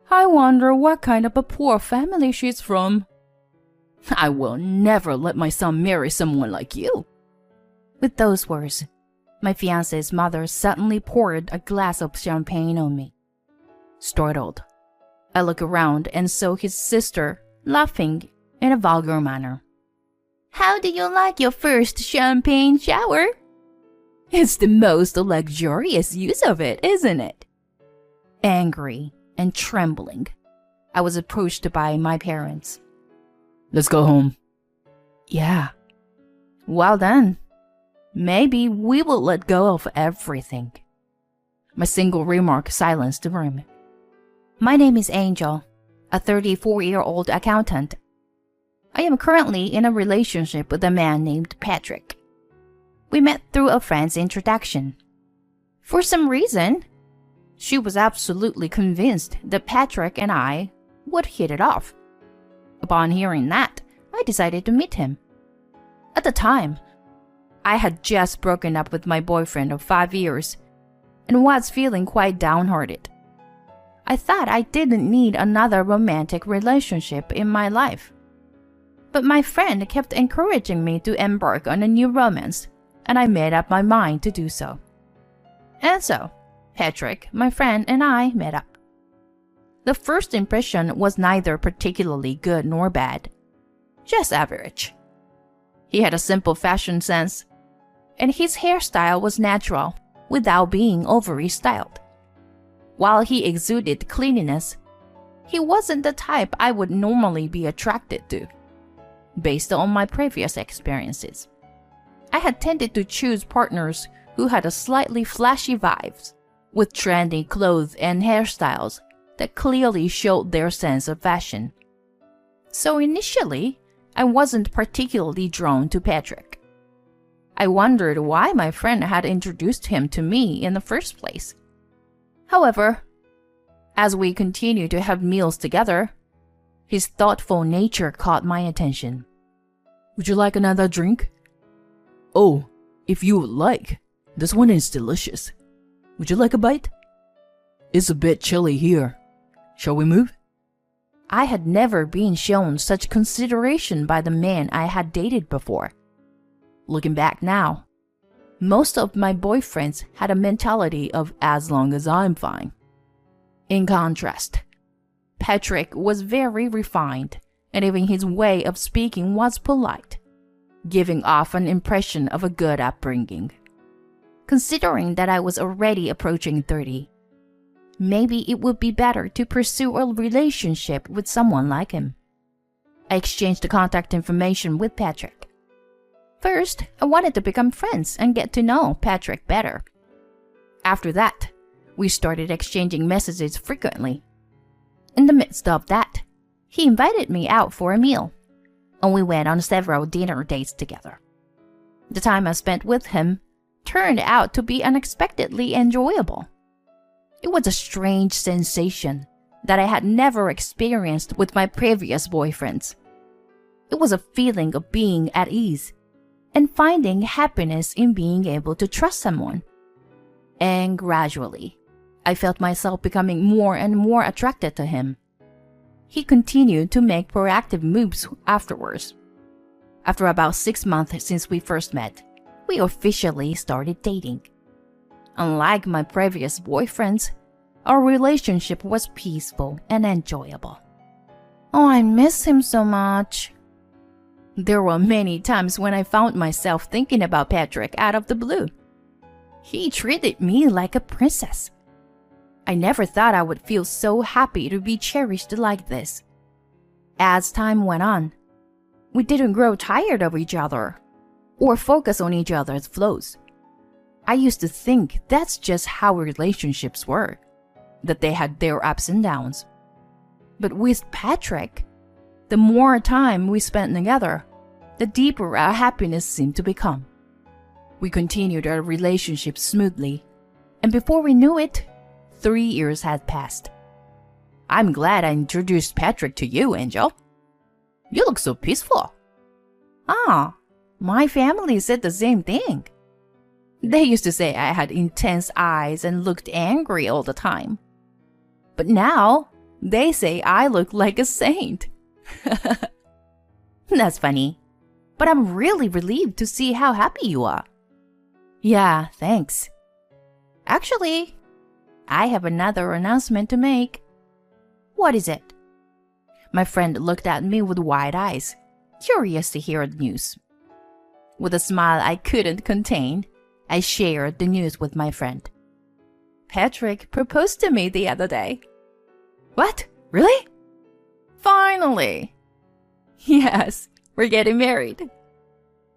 I wonder what kind of a poor family she's from. I will never let my son marry someone like you." With those words, my fiancé's mother suddenly poured a glass of champagne on me. Startled, I look around and saw his sister laughing in a vulgar manner. "How do you like your first champagne shower?" "It's the most luxurious use of it, isn't it?" Angry and trembling, I was approached by my parents. "Let's go home." "Yeah." "Well then, maybe we will let go of everything." My single remark silenced the room. My name is Angel, a 34-year-old accountant. I am currently in a relationship with a man named Patrick. We met through a friend's introduction. For some reason, she was absolutely convinced that Patrick and I would hit it off. Upon hearing that, I decided to meet him. At the time, I had just broken up with my boyfriend of 5 years and was feeling quite downhearted. I thought I didn't need another romantic relationship in my life. But my friend kept encouraging me to embark on a new romance, and I made up my mind to do so. And so, Patrick, my friend, and I met up. The first impression was neither particularly good nor bad, just average. He had a simple fashion sense, and his hairstyle was natural without being overly styled. While he exuded cleanliness, he wasn't the type I would normally be attracted to, based on my previous experiences. I had tended to choose partners who had a slightly flashy vibes, with trendy clothes and hairstyles that clearly showed their sense of fashion. So initially, I wasn't particularly drawn to Patrick. I wondered why my friend had introduced him to me in the first place. However, as we continued to have meals together, his thoughtful nature caught my attention. "Would you like another drink?" "Oh, if you would like. This one is delicious. Would you like a bite?" "It's a bit chilly here. Shall we move?" I had never been shown such consideration by the men I had dated before. Looking back now, most of my boyfriends had a mentality of as long as I'm fine. In contrast, Patrick was very refined, and even his way of speaking was polite, giving off an impression of a good upbringing. Considering that I was already approaching 30, maybe it would be better to pursue a relationship with someone like him. I exchanged the contact information with Patrick. First, I wanted to become friends and get to know Patrick better. After that, we started exchanging messages frequently. In the midst of that, he invited me out for a meal, and we went on several dinner dates together. The time I spent with him turned out to be unexpectedly enjoyable. It was a strange sensation that I had never experienced with my previous boyfriends. It was a feeling of being at ease and finding happiness in being able to trust someone. And gradually, I felt myself becoming more and more attracted to him. He continued to make proactive moves afterwards. After about 6 months since we first met, we officially started dating. Unlike my previous boyfriends, our relationship was peaceful and enjoyable. Oh, I miss him so much. There were many times when I found myself thinking about Patrick out of the blue. He treated me like a princess. I never thought I would feel so happy to be cherished like this. As time went on, we didn't grow tired of each other or focus on each other's flaws. I used to think that's just how relationships were, that they had their ups and downs. But with Patrick, the more time we spent together, the deeper our happiness seemed to become. We continued our relationship smoothly, and before we knew it, 3 years had passed. I'm glad I introduced Patrick to you, Angel. You look so peaceful. Ah, my family said the same thing. They used to say I had intense eyes and looked angry all the time. But now, They say I look like a saint. That's funny. But I'm really relieved to see how happy you are. Yeah, thanks. Actually, I have another announcement to make. What is it? My friend looked at me with wide eyes, curious to hear the news. With a smile I couldn't contain, I shared the news with my friend. Patrick proposed to me the other day. What? Really? Finally! Yes, we're getting married.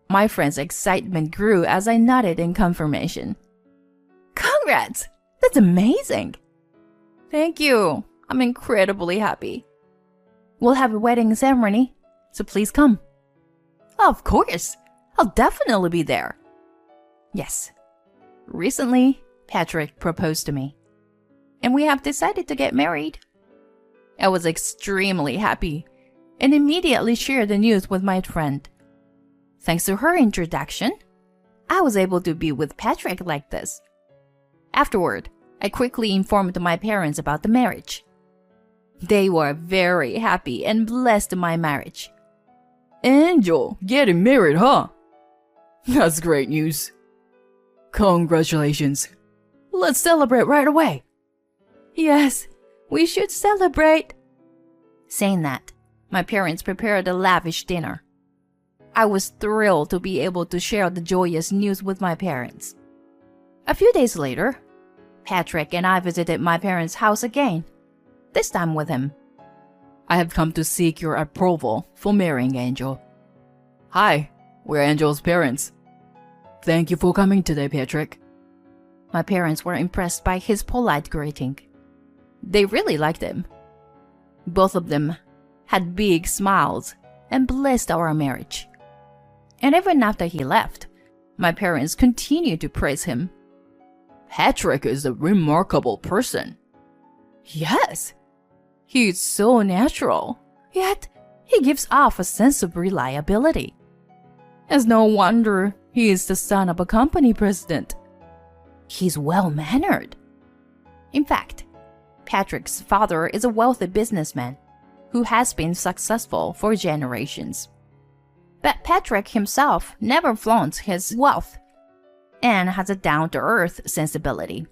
My friend's excitement grew as I nodded in confirmation. Congrats! That's amazing! Thank you. I'm incredibly happy. We'll have a wedding ceremony, so please come. Of course! I'll definitely be there. Yes. Recently, Patrick proposed to me, and we have decided to get married. I was extremely happy and immediately shared the news with my friend. Thanks to her introduction, I was able to be with Patrick like this. Afterward, I quickly informed my parents about the marriage. They were very happy and blessed my marriage. Angel, getting married, huh? That's great news. Congratulations. Let's celebrate right away. Yes, we should celebrate. Saying that, my parents prepared a lavish dinner. I was thrilled to be able to share the joyous news with my parents. A few days later, Patrick and I visited my parents' house again, this time with him. I have come to seek your approval for marrying Angel. Hi, we're Angel's parents. Thank you for coming today, Patrick. My parents were impressed by his polite greeting. They really liked him. Both of them had big smiles and blessed our marriage. And even after he left, my parents continued to praise him. Patrick is a remarkable person. Yes, he's so natural, yet he gives off a sense of reliability. It's no wonder he is the son of a company president. He's well-mannered. In fact, Patrick's father is a wealthy businessman who has been successful for generations. But Patrick himself never flaunts his wealth and has a down-to-earth sensibility.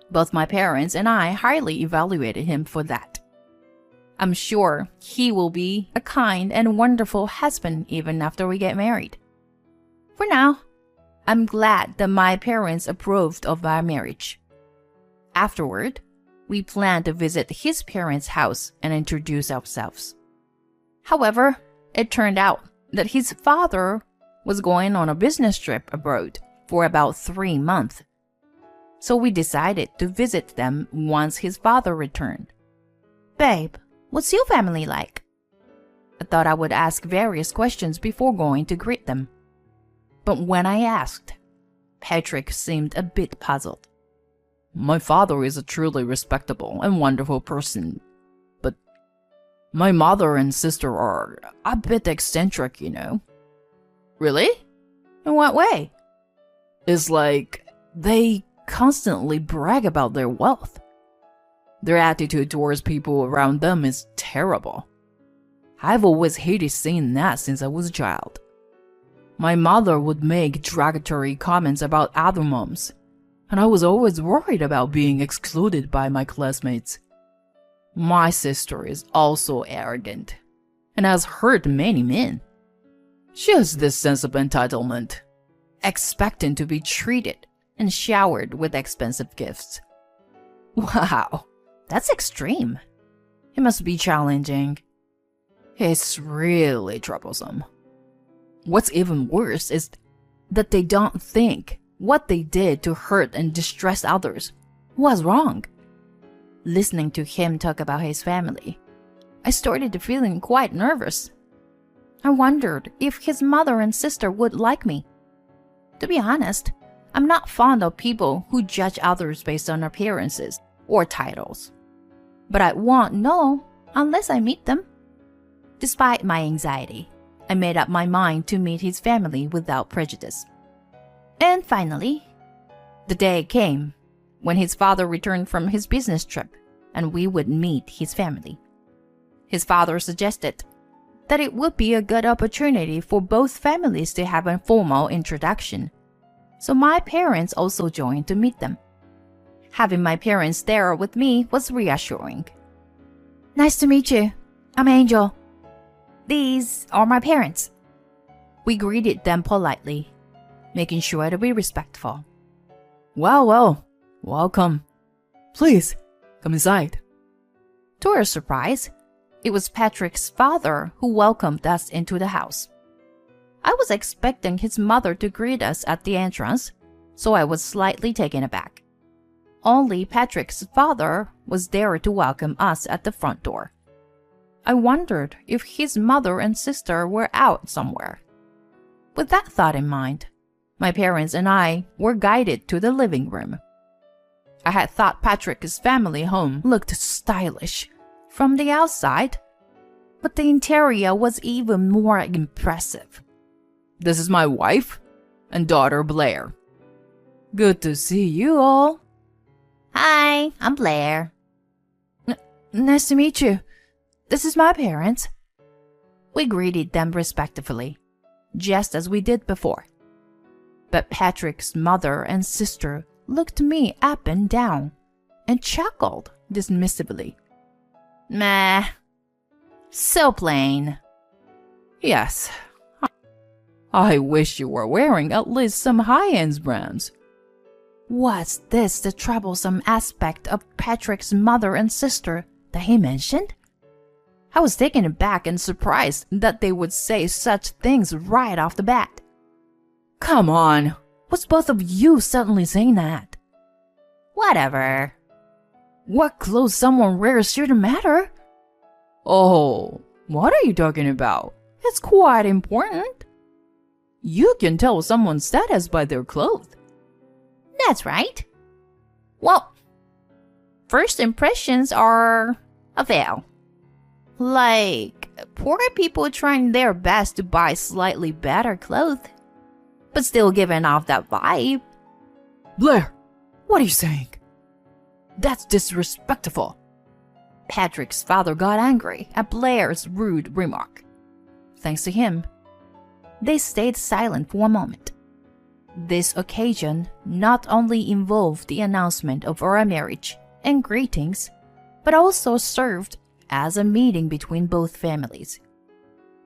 Both my parents and I highly evaluated him for that. I'm sure he will be a kind and wonderful husband even after we get married. For now, I'm glad that my parents approved of our marriage. Afterward, we plan to visit his parents' house and introduce ourselves. However, it turned out that his father was going on a business trip abroad for about 3 months. So we decided to visit them once his father returned. Babe, what's your family like? I thought I would ask various questions before going to greet them. But when I asked, Patrick seemed a bit puzzled. My father is a truly respectable and wonderful person, but my mother and sister are a bit eccentric, you know. Really? In what way? It's like they constantly brag about their wealth. Their attitude towards people around them is terrible. I've always hated seeing that since I was a child. My mother would make derogatory comments about other moms, and I was always worried about being excluded by my classmates. My sister is also arrogant and has hurt many men. She has this sense of entitlement, expecting to be treated and showered with expensive gifts. Wow, that's extreme. It must be challenging. It's really troublesome. What's even worse is that they don't think what they did to hurt and distress others was wrong. Listening to him talk about his family, I started feeling quite nervous. I wondered if his mother and sister would like me. To be honest, I'm not fond of people who judge others based on appearances or titles. But I won't know unless I meet them. Despite my anxiety, I made up my mind to meet his family without prejudice. And finally, the day came when his father returned from his business trip and we would meet his family. His father suggested that it would be a good opportunity for both families to have a formal introduction, so my parents also joined to meet them. Having my parents there with me was reassuring. "Nice to meet you. I'm Angel. These are my parents." We greeted them politely, making sure to be respectful. Well, welcome. Please, come inside." To our surprise, it was Patrick's father who welcomed us into the house. I was expecting his mother to greet us at the entrance, so I was slightly taken aback. Only Patrick's father was there to welcome us at the front door. I wondered if his mother and sister were out somewhere. With that thought in mind, my parents and I were guided to the living room. I had thought Patrick's family home looked stylish from the outside, but the interior was even more impressive. "This is my wife and daughter Blair. Good to see you all." "Hi, I'm Blair." Nice to meet you. This is my parents." We greeted them respectfully, just as we did before. But Patrick's mother and sister looked me up and down and chuckled dismissively. "Meh. So plain." "Yes. I wish you were wearing at least some high-end brands." Was this the troublesome aspect of Patrick's mother and sister that he mentioned? I was taken aback and surprised that they would say such things right off the bat. "Come on. What's both of you suddenly saying that?" "Whatever. What clothes someone wears shouldn't matter." "Oh, what are you talking about? It's quite important. You can tell someone's status by their clothes." "That's right. Well, first impressions are a veil. Like poor people trying their best to buy slightly better clothes, but still giving off that vibe." "Blair, what are you saying? That's disrespectful." Patrick's father got angry at Blair's rude remark. Thanks to him, they stayed silent for a moment. This occasion not only involved the announcement of our marriage and greetings, but also served as a meeting between both families.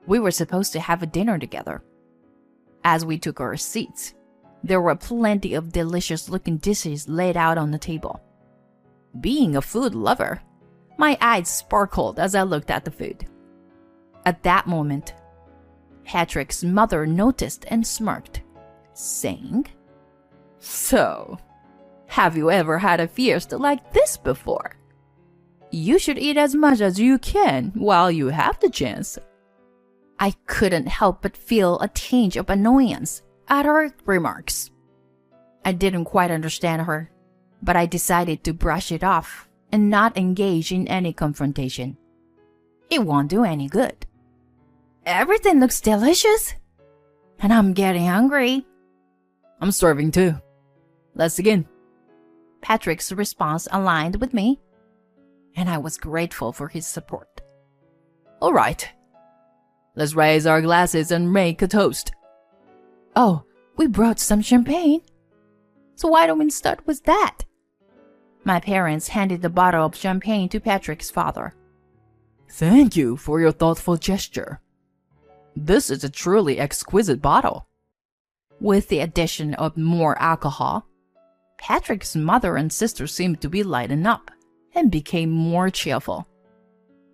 We were supposed to have a dinner together. As we took our seats, there were plenty of delicious-looking dishes laid out on the table. Being a food lover, my eyes sparkled as I looked at the food. At that moment, Patrick's mother noticed and smirked, saying, "So, have you ever had a fiesta like this before? You should eat as much as you can while you have the chance." I couldn't help but feel a tinge of annoyance at her remarks. I didn't quite understand her, but I decided to brush it off and not engage in any confrontation. It won't do any good. "Everything looks delicious, and I'm getting hungry." "I'm starving too. Let's begin." Patrick's response aligned with me, and I was grateful for his support. "All right. Let's raise our glasses and make a toast." "Oh, we brought some champagne. So why don't we start with that?" My parents handed the bottle of champagne to Patrick's father. "Thank you for your thoughtful gesture. This is a truly exquisite bottle." With the addition of more alcohol, Patrick's mother and sister seemed to be lighting up and became more cheerful.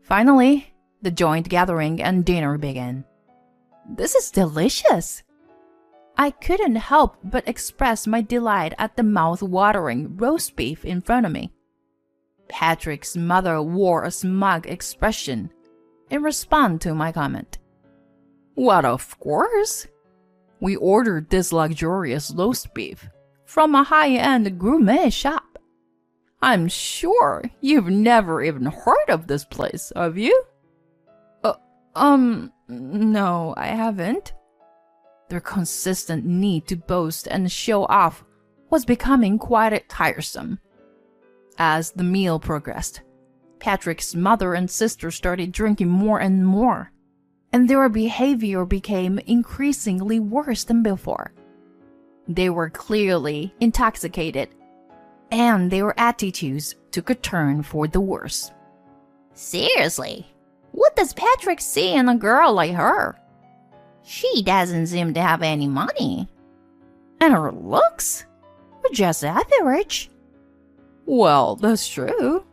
Finally, the joint gathering and dinner began. "This is delicious." I couldn't help but express my delight at the mouth-watering roast beef in front of me. Patrick's mother wore a smug expression in response to my comment. "What, of course? We ordered this luxurious roast beef from a high-end gourmet shop. I'm sure you've never even heard of this place, have you?" No, I haven't." Their consistent need to boast and show off was becoming quite tiresome. As the meal progressed, Patrick's mother and sister started drinking more and more, and their behavior became increasingly worse than before. They were clearly intoxicated, and their attitudes took a turn for the worse. Seriously, what does Patrick see in a girl like her? She doesn't seem to have any money. And her looks are just average. Well, that's true.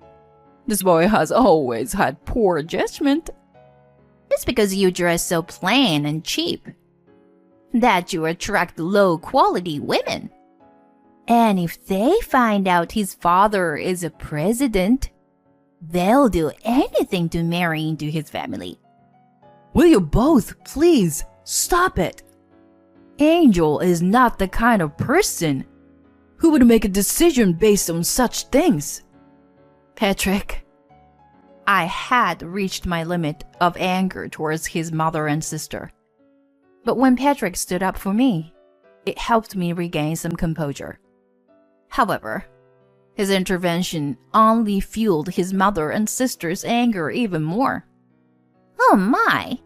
This boy has always had poor judgment. It's because you dress so plain and cheap that you attract low-quality women. And if they find out his father is a president, they'll do anything to marry into his family. Will you both please stop it? Angel is not the kind of person who would make a decision based on such things. Patrick, I had reached my limit of anger towards his mother and sister. But when Patrick stood up for me, it helped me regain some composure. However, his intervention only fueled his mother and sister's anger even more. Oh my!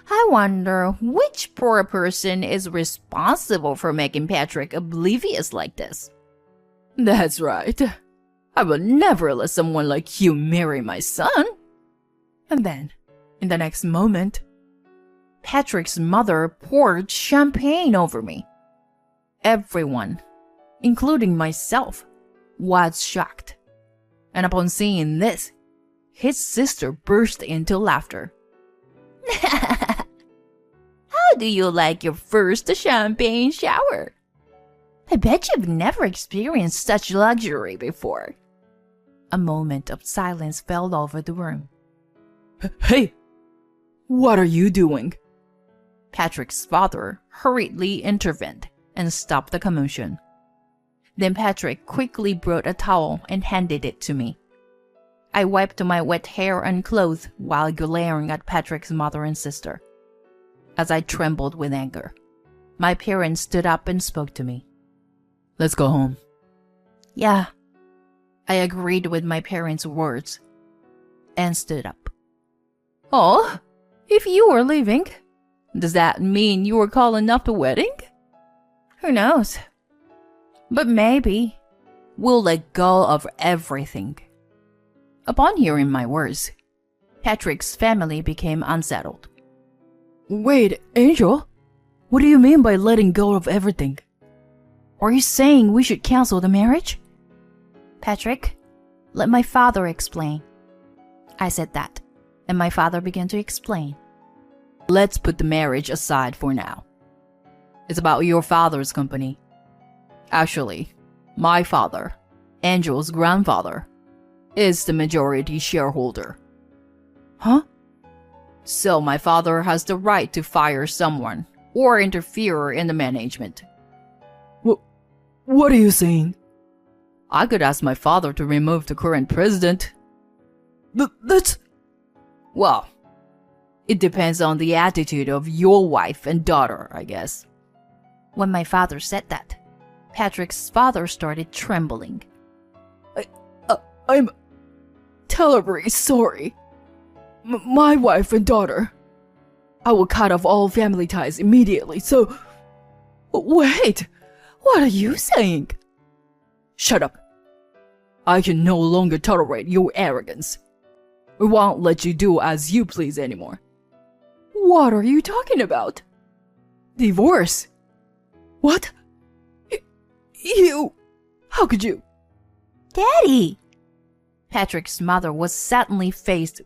I wonder which poor person is responsible for making Patrick oblivious like this. That's right. I will never let someone like you marry my son. And then, in the next moment, Patrick's mother poured champagne over me. Everyone, including myself, was shocked. And upon seeing this, his sister burst into laughter. How do you like your first champagne shower? I bet you've never experienced such luxury before. A moment of silence fell over the room. Hey, what are you doing? Patrick's father hurriedly intervened and stopped the commotion. Then Patrick quickly brought a towel and handed it to me. I wiped my wet hair and clothes while glaring at Patrick's mother and sister. As I trembled with anger, my parents stood up and spoke to me. Let's go home. Yeah, I agreed with my parents' words and stood up. Oh, if you were leaving, does that mean you were calling off the wedding? Who knows? But maybe we'll let go of everything. Upon hearing my words, Patrick's family became unsettled. Wait, Angel? What do you mean by letting go of everything? Are you saying we should cancel the marriage? Patrick, let my father explain. I said that, and my father began to explain. Let's put the marriage aside for now. It's about your father's company. Actually, my father, Angel's grandfather, is the majority shareholder. Huh? So my father has the right to fire someone or interfere in the management. What are you saying? I could ask my father to remove the current president. That's... Well, it depends on the attitude of your wife and daughter, I guess. When my father said that, Patrick's father started trembling. I'm terribly sorry. My wife and daughter. I will cut off all family ties immediately, so... Wait, what are you saying? Shut up. I can no longer tolerate your arrogance. We won't let you do as you please anymore. What are you talking about? Divorce? What? You... How could you? Daddy! Patrick's mother was suddenly faced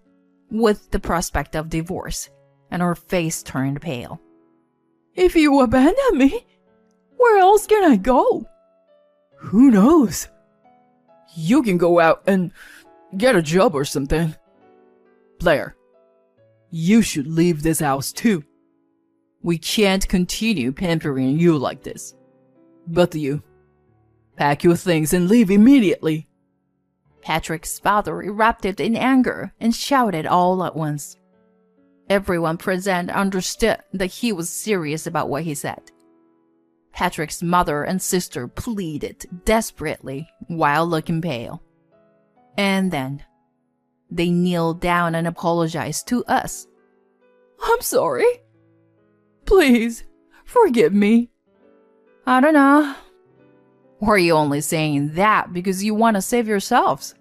with the prospect of divorce, and her face turned pale. If you abandon me, where else can I go? Who knows? You can go out and get a job or something. Blair, you should leave this house too. We can't continue pampering you like this. Both of you, pack your things and leave immediately. Patrick's father erupted in anger and shouted all at once. Everyone present understood that he was serious about what he said. Patrick's mother and sister pleaded desperately while looking pale. And then, they kneel down and apologize to us. I'm sorry. Please, forgive me. I don't know. Or are you only saying that because you want to save yourselves?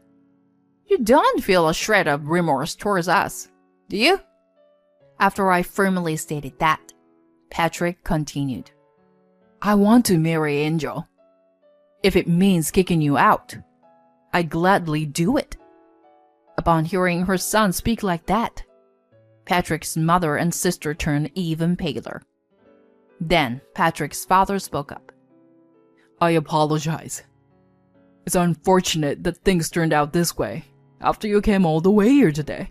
You don't feel a shred of remorse towards us, do you? After I firmly stated that, Patrick continued. I want to marry Angel. If it means kicking you out, I'd gladly do it. Upon hearing her son speak like that, Patrick's mother and sister turned even paler. Then Patrick's father spoke up. I apologize. It's unfortunate that things turned out this way after you came all the way here today.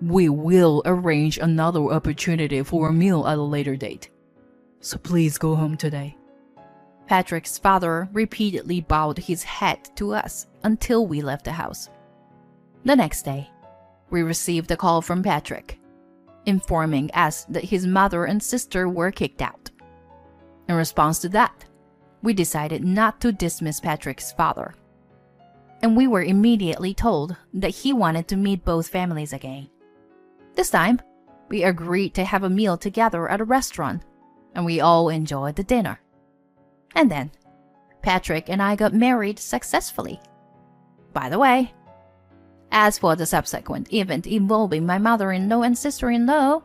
We will arrange another opportunity for a meal at a later date. So please go home today. Patrick's father repeatedly bowed his head to us until we left the house. The next day, we received a call from Patrick, informing us that his mother and sister were kicked out. In response to that, we decided not to dismiss Patrick's father, and we were immediately told that he wanted to meet both families again. This time, we agreed to have a meal together at a restaurant, and we all enjoyed the dinner. And then, Patrick and I got married successfully. By the way, as for the subsequent event involving my mother-in-law and sister-in-law,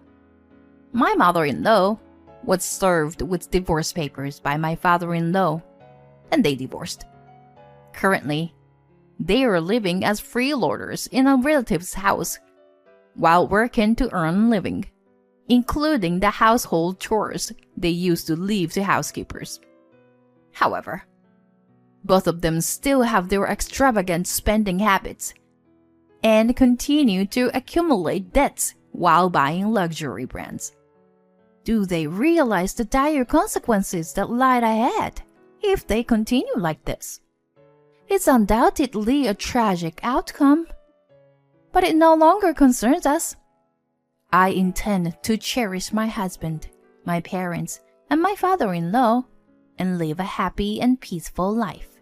my mother-in-law was served with divorce papers by my father-in-law, and they divorced. Currently, they are living as freeloaders in a relative's house while working to earn a living, including the household chores they used to leave to housekeepers. However, both of them still have their extravagant spending habits and continue to accumulate debts while buying luxury brands. Do they realize the dire consequences that lie ahead if they continue like this? It's undoubtedly a tragic outcome, but it no longer concerns us. I intend to cherish my husband, my parents, and my father-in-law and live a happy and peaceful life.